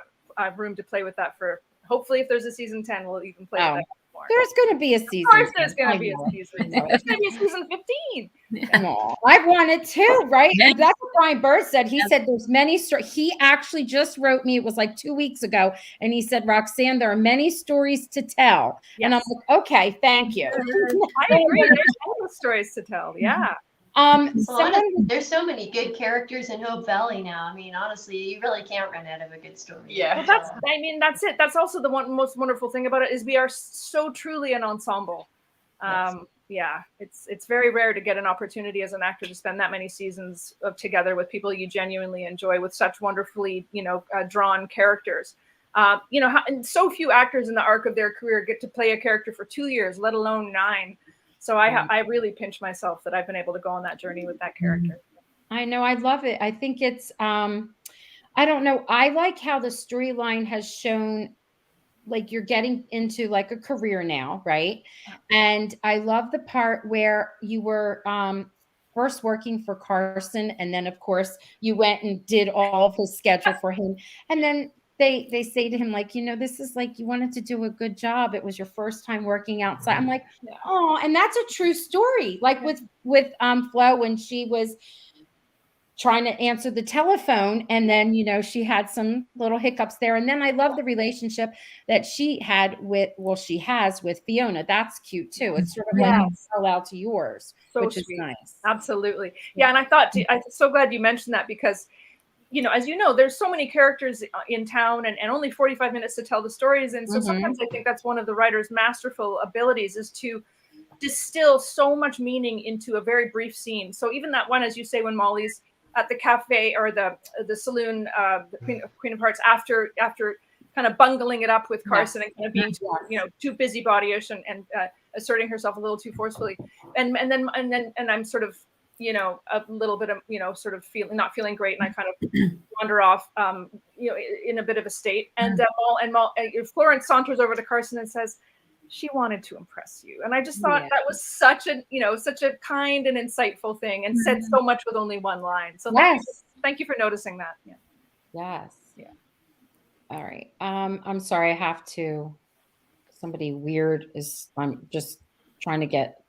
room to play with that for, hopefully, if there's a season 10, we'll even play with that more. There's going to be a season. Of course, there's going to be a season. There's going to be a season 15. I want it too, right? And that's what Brian Bird said. He said there's many stories. He actually just wrote me. It was like 2 weeks ago, and he said, Roxanne, there are many stories to tell. Yes. And I'm like, okay, thank you. I agree. There's endless stories to tell. Yeah. There's so many good characters in Hope Valley now. I mean, honestly, you really can't run out of a good story. Yeah. Well, that's it. That's also the most wonderful thing about it, is we are so truly an ensemble. Yeah, it's very rare to get an opportunity as an actor to spend that many seasons together with people you genuinely enjoy, with such wonderfully, drawn characters. And so few actors in the arc of their career get to play a character for 2 years, let alone 9. So I really pinch myself that I've been able to go on that journey with that character. I know. I love it. I think it's, I don't know. I like how the storyline has shown, like, you're getting into like a career now, right? And I love the part where you were first working for Carson, and then of course you went and did all of his schedule for him, and then they say to him, like, this is like, you wanted to do a good job. It was your first time working outside. I'm like, oh, and that's a true story. Like with Flo, when she was trying to answer the telephone, and then, she had some little hiccups there. And then I love the relationship that she has with Fiona. That's cute too. It's sort of like a parallel to yours, which is nice. Absolutely. Yeah. And I'm so glad you mentioned that, because as you know, there's so many characters in town and only 45 minutes to tell the stories. And so sometimes I think that's one of the writer's masterful abilities, is to distill so much meaning into a very brief scene. So even that one, as you say, when Molly's at the cafe or the saloon, the Queen of Hearts, after kind of bungling it up with Carson and kind of being too busybodyish and asserting herself a little too forcefully, and then I'm sort of a little bit of sort of not feeling great, and I kind of wander off in a bit of a state, and Florence saunters over to Carson and says, she wanted to impress you. And I just thought that was such a kind and insightful thing, and said so much with only one line. So thank you for noticing that. Yeah. Yes. Yeah. All right. I'm sorry. I have to, somebody weird I'm just trying to get,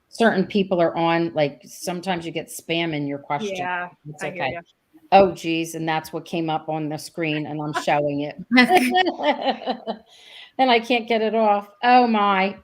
certain people are on, like sometimes you get spam in your question. Yeah. It's okay. Oh, geez. And that's what came up on the screen, and I'm showing it. And I can't get it off. Oh my.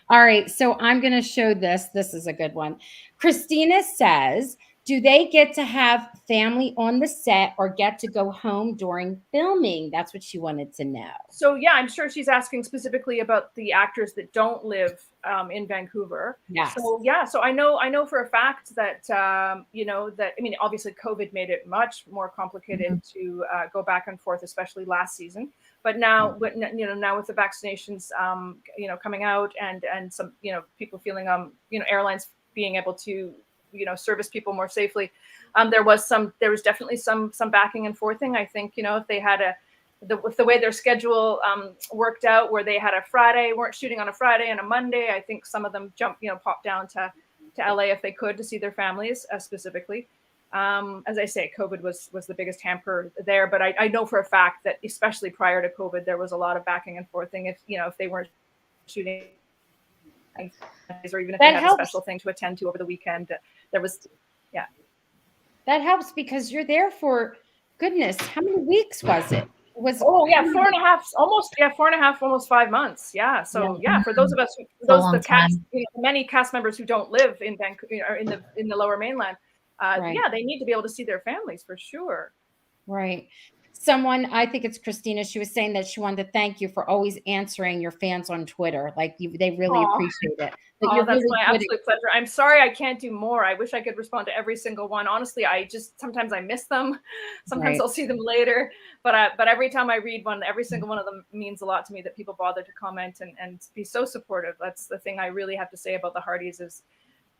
All right. So I'm going to show this. This is a good one. Christina says, do they get to have family on the set or get to go home during filming? That's what she wanted to know. So yeah, I'm sure she's asking specifically about the actors that don't live in Vancouver. Yes. So yeah, so I know for a fact that obviously COVID made it much more complicated to go back and forth, especially last season. But now, now with the vaccinations, coming out and some, people feeling, airlines being able to, service people more safely. There was definitely some backing and forthing. I think, if they had with the way their schedule worked out, where they had a Friday, weren't shooting on a Friday and a Monday, I think some of them popped down to LA if they could, to see their families specifically. As I say, COVID was the biggest hamper there, but I know for a fact that especially prior to COVID, there was a lot of backing and forthing if they weren't shooting, or even if they had a special thing to attend to over the weekend. There was, that helps, because you're there for, goodness, how many weeks was it? 4.5, almost 5 months. Yeah. So for those of us, many cast members who don't live in Vancouver or in the Lower Mainland, they need to be able to see their families for sure. Right. Someone, I think it's Christina, she was saying that she wanted to thank you for always answering your fans on Twitter. Like they really appreciate it. That's really my absolute pleasure. I'm sorry I can't do more. I wish I could respond to every single one. Honestly, sometimes I miss them. Sometimes I'll see them later. But every time I read one, every single one of them means a lot to me, that people bother to comment and be so supportive. That's the thing I really have to say about the Hearties, is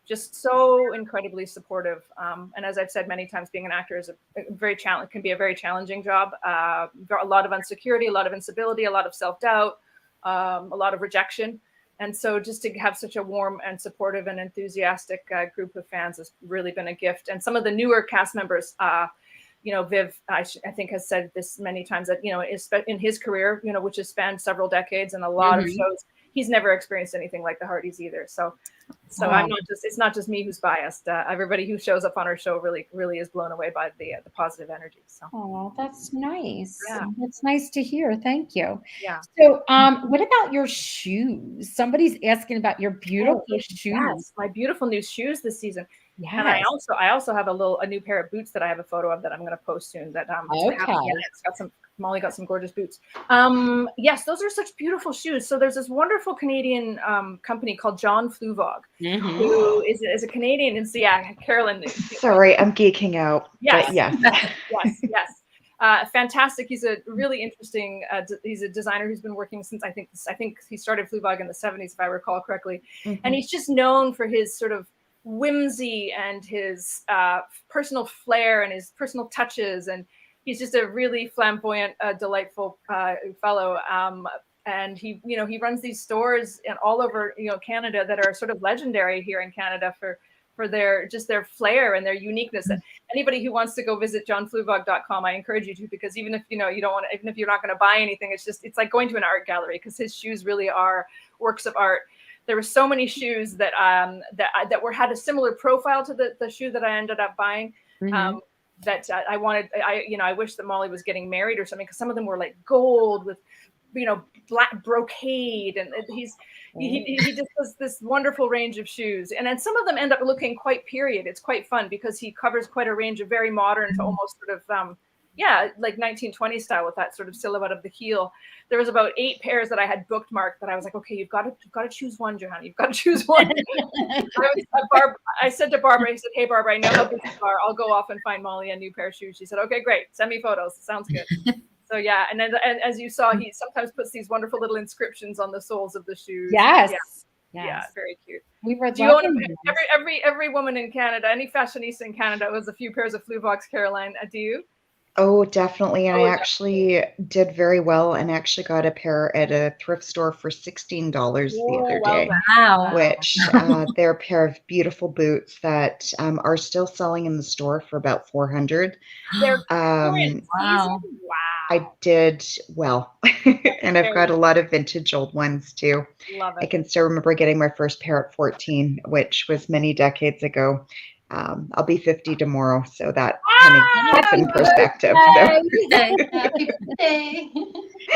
just so incredibly supportive. And as I've said many times, being an actor is can be a very challenging job. A lot of insecurity, a lot of instability, a lot of self-doubt, a lot of rejection. And so just to have such a warm and supportive and enthusiastic group of fans has really been a gift. And some of the newer cast members, Viv, I think has said this many times, that, in his career, which has spanned several decades and a lot of shows, he's never experienced anything like the Hearties either. So it's not just me who's biased. Everybody who shows up on our show really, really is blown away by the positive energy. So. Oh, that's nice. Yeah. That's nice to hear. Thank you. Yeah. So, what about your shoes? Somebody's asking about your beautiful shoes. Yes, my beautiful new shoes this season. Yes. And I also have a new pair of boots that I have a photo of that I'm going to post soon. That it's got Molly got some gorgeous boots. Yes, those are such beautiful shoes. So there's this wonderful Canadian company called John Fluvog, who is a Canadian. And so Carolyn. Sorry, I'm geeking out. Yes. Yes. Fantastic. He's a really interesting. He's a designer who's been working since I think he started Fluvog in the 70s, if I recall correctly. And he's just known for his sort of whimsy and his personal flair and his personal touches, and he's just a really flamboyant, delightful fellow. And he runs these stores all over Canada that are sort of legendary here in Canada for their flair and their uniqueness. And anybody who wants to go visit johnfluvog.com, I encourage you to, because even if you don't want to, even if you're not going to buy anything, it's like going to an art gallery, because his shoes really are works of art. There were so many shoes that had a similar profile to the shoe that I ended up buying. That I wanted. I wish that Molly was getting married or something, because some of them were like gold with black brocade, and he just does this wonderful range of shoes. And then some of them end up looking quite period. It's quite fun because he covers quite a range of very modern to almost sort of like 1920 style with that sort of silhouette of the heel. There was about 8 pairs that I had bookmarked that I was like, okay, you've got to choose one, Johannah. You've got to choose one. I said to Barbara, he said, hey, Barbara, I know how busy you are. I'll go off and find Molly a new pair of shoes. She said, okay, great. Send me photos. Sounds good. So yeah, and then and as you saw, he sometimes puts these wonderful little inscriptions on the soles of the shoes. Yes. Yeah, very cute. We were Do you own every woman in Canada, any fashionista in Canada owns a few pairs of Fluvox, Caroline. Do you? Oh, definitely. And I actually did very well and actually got a pair at a thrift store for $16 the other day. Wow. Which they're a pair of beautiful boots that are still selling in the store for about $400. They're Wow. I did well. And I've got a lot of vintage old ones too. Love it. I can still remember getting my first pair at 14, which was many decades ago. I'll be 50 tomorrow, so that kind of puts in perspective. Happy birthday.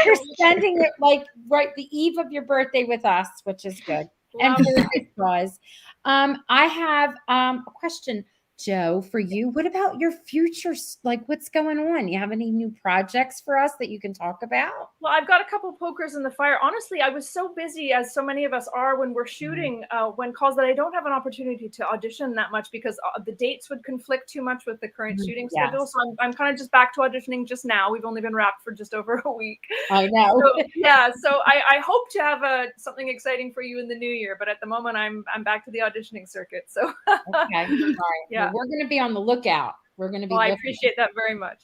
You're spending it like right the eve of your birthday with us, which is good. And for a good cause. I have a question, Joe, for you. What about your future? Like, what's going on? You have any new projects for us that you can talk about? Well, I've got a couple pokers in the fire. Honestly, I was so busy, as so many of us are when we're shooting, when calls, that I don't have an opportunity to audition that much because the dates would conflict too much with the current shooting schedule. So I'm kind of just back to auditioning just now. We've only been wrapped for just over a week. I know. So I hope to have something exciting for you in the new year. But at the moment, I'm back to the auditioning circuit. So Okay. All right. Yeah. Well, we're going to be on the lookout. We're going to be. I appreciate that very much.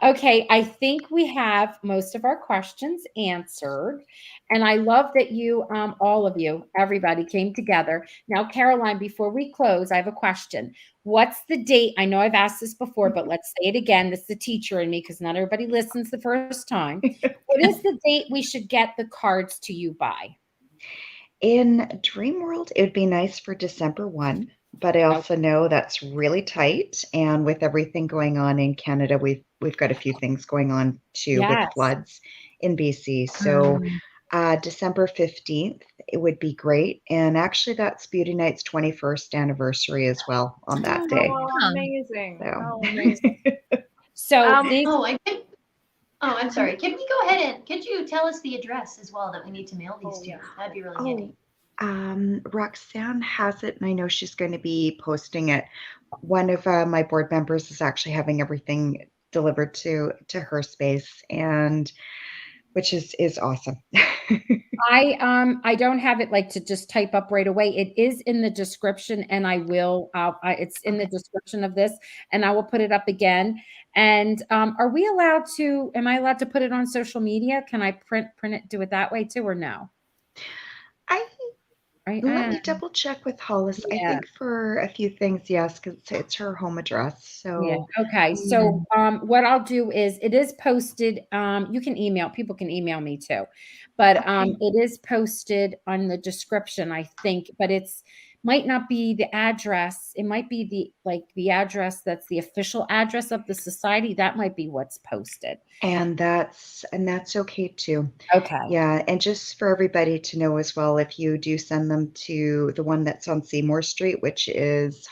Okay, I think we have most of our questions answered. And I love that you, all of you, everybody came together. Now, Caroline, before we close, I have a question. What's the date? I know I've asked this before, but let's say it again. This is the teacher in me because not everybody listens the first time. What is the date we should get the cards to you by? In Dream World, it would be nice for December 1. But I also know that's really tight, and with everything going on in Canada, we've got a few things going on too with floods in BC. So December 15th, it would be great, and actually that's Beauty Night's 21st anniversary as well on that day. Oh, amazing! So. Oh, amazing. So I'm sorry. Can we go ahead and could you tell us the address as well that we need to mail these to? That'd be really handy. Roxanne has it, and I know she's going to be posting it. One of my board members is actually having everything delivered to her space, and which is awesome. I don't have it like to just type up right away. It is in the description, and I will. It's in the description of this, and I will put it up again. And are we allowed to? Am I allowed to put it on social media? Can I print it, do it that way too, or no? Let me double check with Hollis. I think for a few things, yes, because it's her home address. So okay. So what I'll do is it is posted. You can email. People can email me too, but it is posted on the description, I think. But it's might not be the address. It might be the address that's the official address of the society. That might be what's posted. And that's okay too. Okay. Yeah, and just for everybody to know as well, if you do send them to the one that's on Seymour Street, which is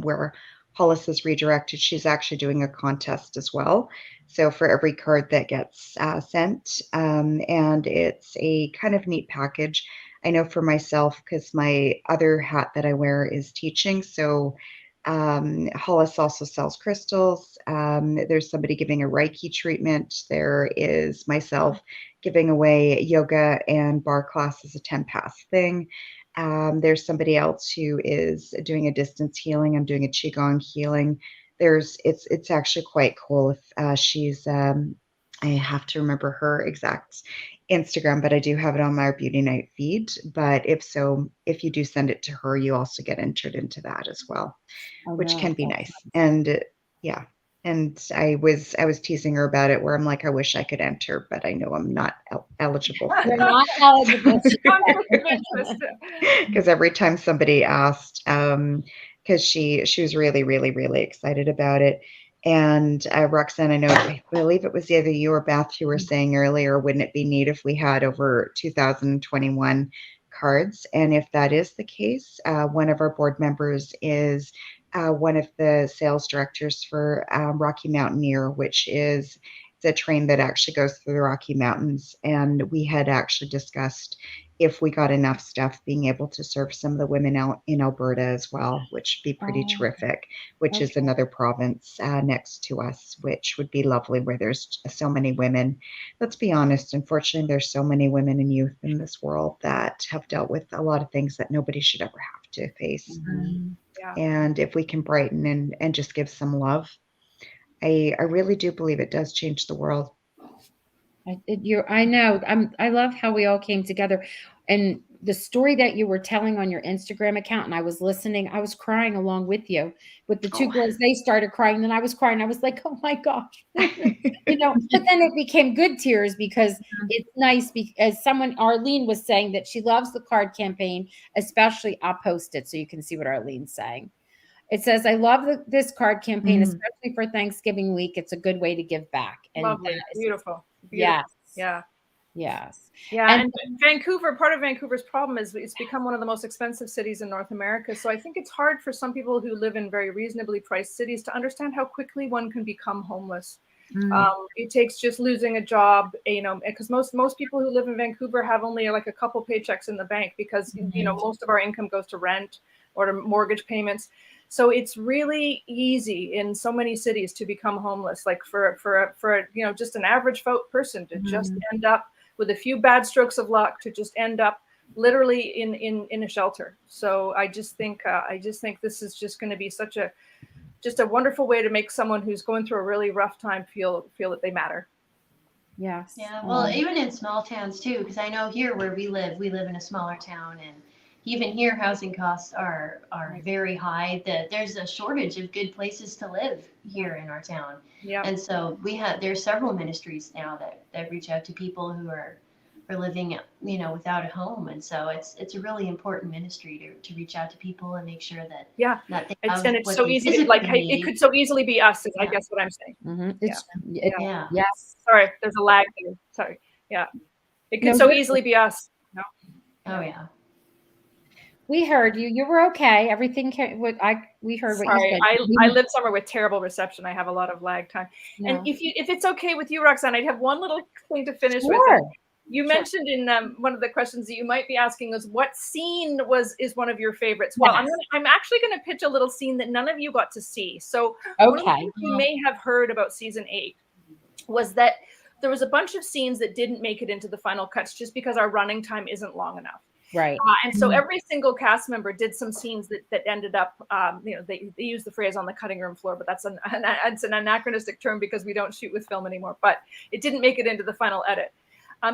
where Hollis is redirected, she's actually doing a contest as well. So for every card that gets sent, and it's a kind of neat package. I know for myself, because my other hat that I wear is teaching. So Hollis also sells crystals. There's somebody giving a Reiki treatment. There is myself giving away yoga and bar classes, a 10-pass thing. There's somebody else who is doing a distance healing. I'm doing a Qigong healing. It's actually quite cool. If she's I have to remember her exact Instagram, but I do have it on my Beauty Night feed. But if you do send it to her, you also get entered into that as well, which can be nice. And and I was teasing her about it, where I'm like, I wish I could enter, but I know I'm not eligible. You're not eligible. Because every time somebody asked, because she was really, really, really excited about it. And Roxanne, I believe it was either you or Beth who were saying earlier, wouldn't it be neat if we had over 2021 cards? And if that is the case, one of our board members is one of the sales directors for Rocky Mountaineer, which is the train that actually goes through the Rocky Mountains. And we had actually discussed if we got enough stuff, being able to serve some of the women out in Alberta as well, which would be pretty terrific, which is another province next to us, which would be lovely, where there's so many women. Let's be honest, unfortunately, there's so many women and youth in this world that have dealt with a lot of things that nobody should ever have to face. Yeah. And if we can brighten and just give some love, I really do believe it does change the world. I know. I love how we all came together, and the story that you were telling on your Instagram account, and I was listening. I was crying along with you. With the two girls, they started crying, and then I was crying. I was like, "Oh my gosh," you know. But then it became good tears because it's nice. As Arlene was saying that she loves the card campaign, especially. I'll post it so you can see what Arlene's saying. It says, "I love this card campaign, especially for Thanksgiving week. It's a good way to give back." And Lovely, beautiful. Yes. Yeah. Yes. Yeah. And Vancouver, part of Vancouver's problem is it's become one of the most expensive cities in North America. So I think it's hard for some people who live in very reasonably priced cities to understand how quickly one can become homeless. It takes just losing a job, you know, because most people who live in Vancouver have only like a couple paychecks in the bank because, you know, most of our income goes to rent or to mortgage payments. So it's really easy in so many cities to become homeless, like for you know, just an average person to just end up with a few bad strokes of luck to just end up literally in a shelter. So I just think this is just going to be such a wonderful way to make someone who's going through a really rough time feel that they matter. Yes. Yeah. Well, even in small towns too, because I know here where we live in a smaller town, and even here housing costs are very high. There's a shortage of good places to live here in our town. Yeah. And so there's several ministries now that reach out to people who are living, you know, without a home. And so it's a really important ministry to reach out to people and make sure that that they have it's so easy to, like, it could so easily be us, is I guess what I'm saying. Yes. Sorry, there's a lag here. Sorry. Yeah. It could so easily be us. No. Oh yeah. We heard you. You were okay. Everything we heard what you said. I live somewhere with terrible reception. I have a lot of lag time. No. And if it's okay with you, Roxanne, I'd have one little thing to finish with. You mentioned in one of the questions that you might be asking was what scene is one of your favorites? Well, I'm actually going to pitch a little scene that none of you got to see. So one of the things you may have heard about season 8 was that there was a bunch of scenes that didn't make it into the final cuts just because our running time isn't long enough. Right. And so every single cast member did some scenes that ended up, you know, they use the phrase on the cutting room floor, but that's it's an anachronistic term because we don't shoot with film anymore, but it didn't make it into the final edit.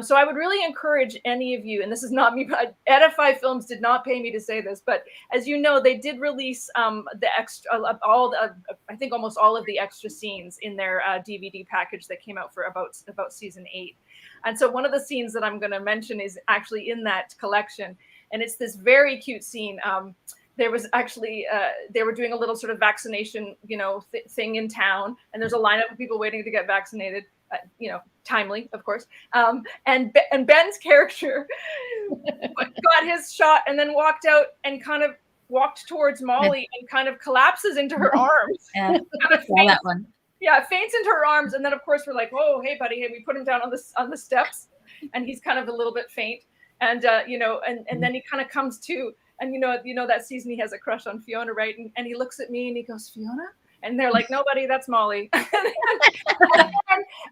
So I would really encourage any of you, and this is not me, but Edify Films did not pay me to say this, but as you know, they did release the extra, I think almost all of the extra scenes in their DVD package that came out for about season 8. And so one of the scenes that I'm going to mention is actually in that collection, and it's this very cute scene. There was actually, they were doing a little sort of vaccination, you know, thing in town, and there's a lineup of people waiting to get vaccinated. You know, timely, of course. And Ben's character got his shot and then walked out and kind of walked towards Molly and kind of collapses into her arms. Yeah, that one. Yeah, faints into her arms, and then of course we're like, "Oh, hey, buddy!" Hey, we put him down on the steps, and he's kind of a little bit faint, and you know, and then he kind of comes to, and you know that season he has a crush on Fiona, right? And he looks at me and he goes, "Fiona?" And they're like, "Nobody, that's Molly."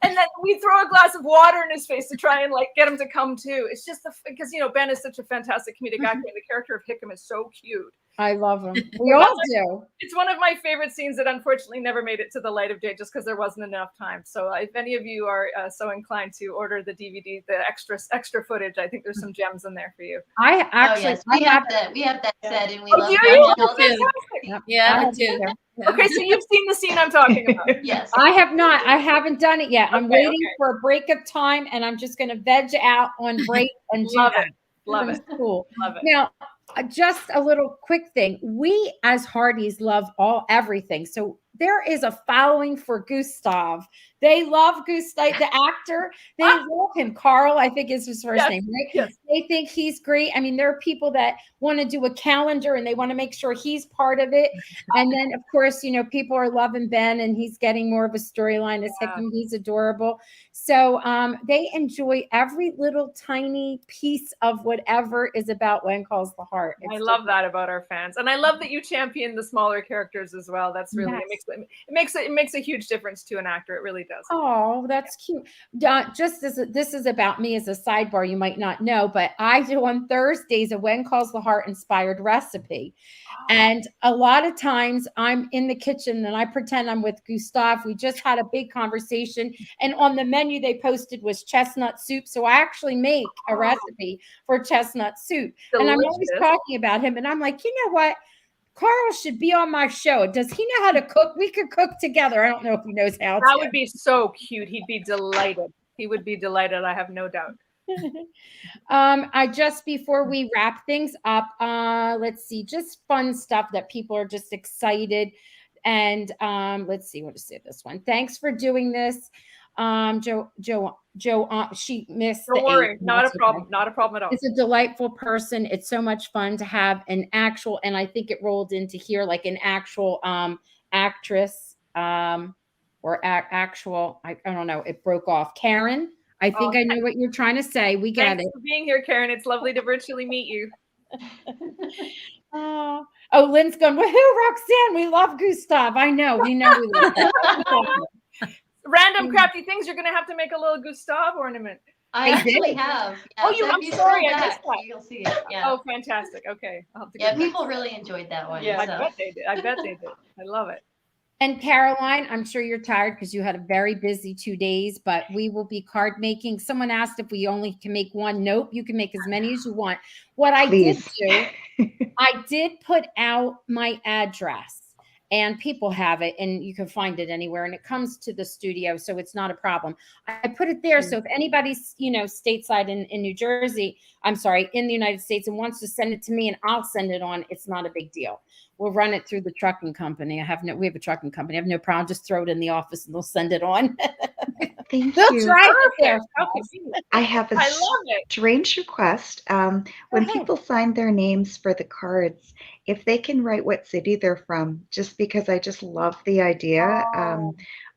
and then we throw a glass of water in his face to try and like get him to come to. It's just because you know Ben is such a fantastic comedic actor, and the character of Hickam is so cute. I love him. We all do. It's one of my favorite scenes that unfortunately never made it to the light of day just because there wasn't enough time. So if any of you are so inclined to order the DVD, the extra footage, I think there's some gems in there for you. I actually, we have that set, and we love it. Yeah, I do. Okay, so you've seen the scene I'm talking about. Yes. I have not. I haven't done it yet. I'm waiting for a break of time, and I'm just going to veg out on break and do that. Love it. Cool. Love it. Now, just a little quick thing. We as Hearties love everything. So there is a following for Gustav. They love Gustav, the actor. They love him. Carl, I think is his first name, right? Yes. They think he's great. I mean, there are people that want to do a calendar and they want to make sure he's part of it. And then, of course, you know, people are loving Ben, and he's getting more of a storyline as Hickman. He's adorable. So they enjoy every little tiny piece of whatever is about When Calls the Heart. I love that about our fans, and I love that you champion the smaller characters as well. That's really it makes a huge difference to an actor. It really does. Oh, that's cute. Just as this is about me as a sidebar, you might not know, but I do on Thursdays a When Calls the Heart inspired recipe. And a lot of times I'm in the kitchen and I pretend I'm with Gustav. We just had a big conversation, and on the menu they posted was chestnut soup. So I actually make a recipe for chestnut soup. Delicious. And I'm always talking about him. And I'm like, you know what? Carl should be on my show. Does he know how to cook? We could cook together. I don't know if he knows how to. That would be so cute. He'd be delighted. He would be delighted. I have no doubt. I just before we wrap things up, let's see, just fun stuff that people are just excited. And let's see, what is it? This one. Thanks for doing this. Joe, she missed. Don't worry, not a problem. Not a problem at all. It's a delightful person. It's so much fun to have an actual, and I think it rolled into here like an actual actress or actual. I don't know. It broke off. Karen. I think I know what you're trying to say. We get it. Thanks for being here, Karen. It's lovely to virtually meet you. Oh, Lynn's going, woohoo, Roxanne. We love Gustav. I know. We know we love that. Random crafty things. You're going to have to make a little Gustav ornament. I actually have. Oh, I'm sorry. I missed that. You'll see it. Yeah. Oh, fantastic. Okay. I'll have to Yeah, people really enjoyed that one. Yeah. I bet they did. I bet they did. I love it. And Caroline, I'm sure you're tired because you had a very busy 2 days, but we will be card making. Someone asked if we only can make one. Nope, you can make as many as you want. What I did do, I did put out my address, and people have it, and you can find it anywhere, and it comes to the studio, so it's not a problem. I put it there, so if anybody's, you know, stateside in New Jersey, I'm sorry, in the United States, and wants to send it to me, and I'll send it on, it's not a big deal. We'll run it through the trucking company. We have a trucking company. I have no problem. Just throw it in the office and they'll send it on. Thank They'll you. try it there. I have a I love it. strange request. When people sign their names for the cards, if they can write what city they're from, just because I just love the idea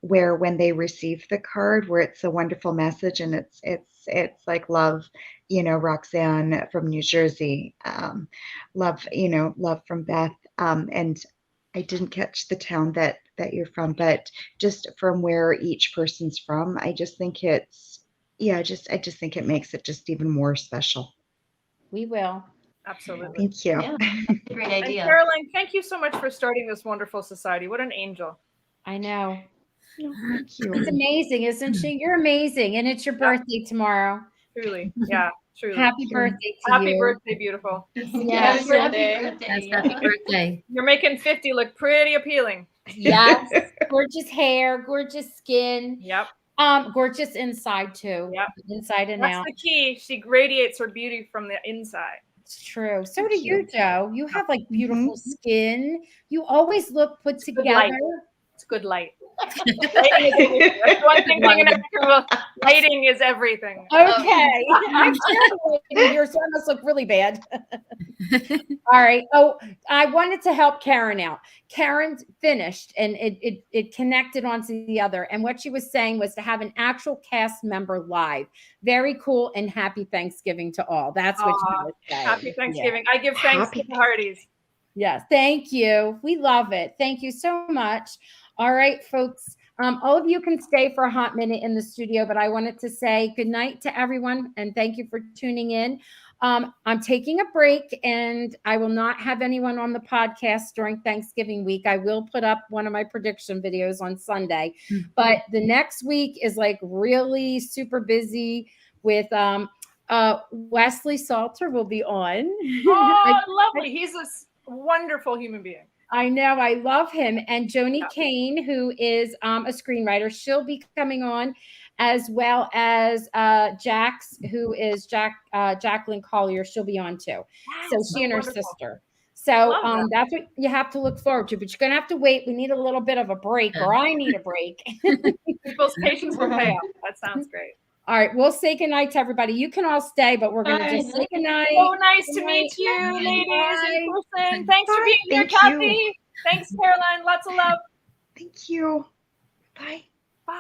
where when they receive the card, where it's a wonderful message and it's like love, you know, Roxanne from New Jersey, love, you know, love from Beth. And I didn't catch the town that you're from, but just from where each person's from, I just think I just think it makes it just even more special. We will. Absolutely. Thank you. Yeah, great And idea. Caroline, thank you so much for starting this wonderful society. What an angel. I know. Thank you. It's amazing, isn't she? You're amazing. And it's your birthday tomorrow. Truly. Yeah, truly. Happy birthday to Happy you. birthday, beautiful. Yes. Happy That's birthday. happy birthday. You're making 50 look pretty appealing. Yes. Gorgeous hair, gorgeous skin. Yep. Gorgeous inside too. Yep. Inside and That's out. the key. She radiates her beauty from the inside. It's true. So do you, Joe. You have like beautiful skin. You always look put good light. together. It's good light. Lighting is everything. That's one thing being an actor. Lighting is everything. Okay. I'm terrible here, so I must look really bad. All right. Oh, I wanted to help Karen out. Karen finished and it connected onto the other. And what she was saying was to have an actual cast member live. Very cool, and happy Thanksgiving to all. That's what she was saying. Happy Thanksgiving. Yeah. I give thanks to the Hearties. Yes. Thank you. We love it. Thank you so much. All right, folks. All of you can stay for a hot minute in the studio, but I wanted to say good night to everyone and thank you for tuning in. I'm taking a break and I will not have anyone on the podcast during Thanksgiving week. I will put up one of my prediction videos on Sunday, but the next week is like really super busy with Wesley Salter will be on. Oh, lovely. He's a wonderful human being. I know. I love him. And Joni Kane, who is a screenwriter, she'll be coming on, as well as Jax, who is Jacqueline Collier. She'll be on too. Wow, so she and her sister. So Love that. that's what you have to look forward to. But you're going to have to wait. We need a little bit of a break, or I need a break. People's patience will pay off. That sounds great. All right, we'll say goodnight to everybody. You can all stay, but we're going to just say goodnight. So nice to Good meet night. you, ladies, Bye. in person. Thanks for being here, Thank you. Kathy. Thanks, Caroline. Lots of love. Thank you. Bye.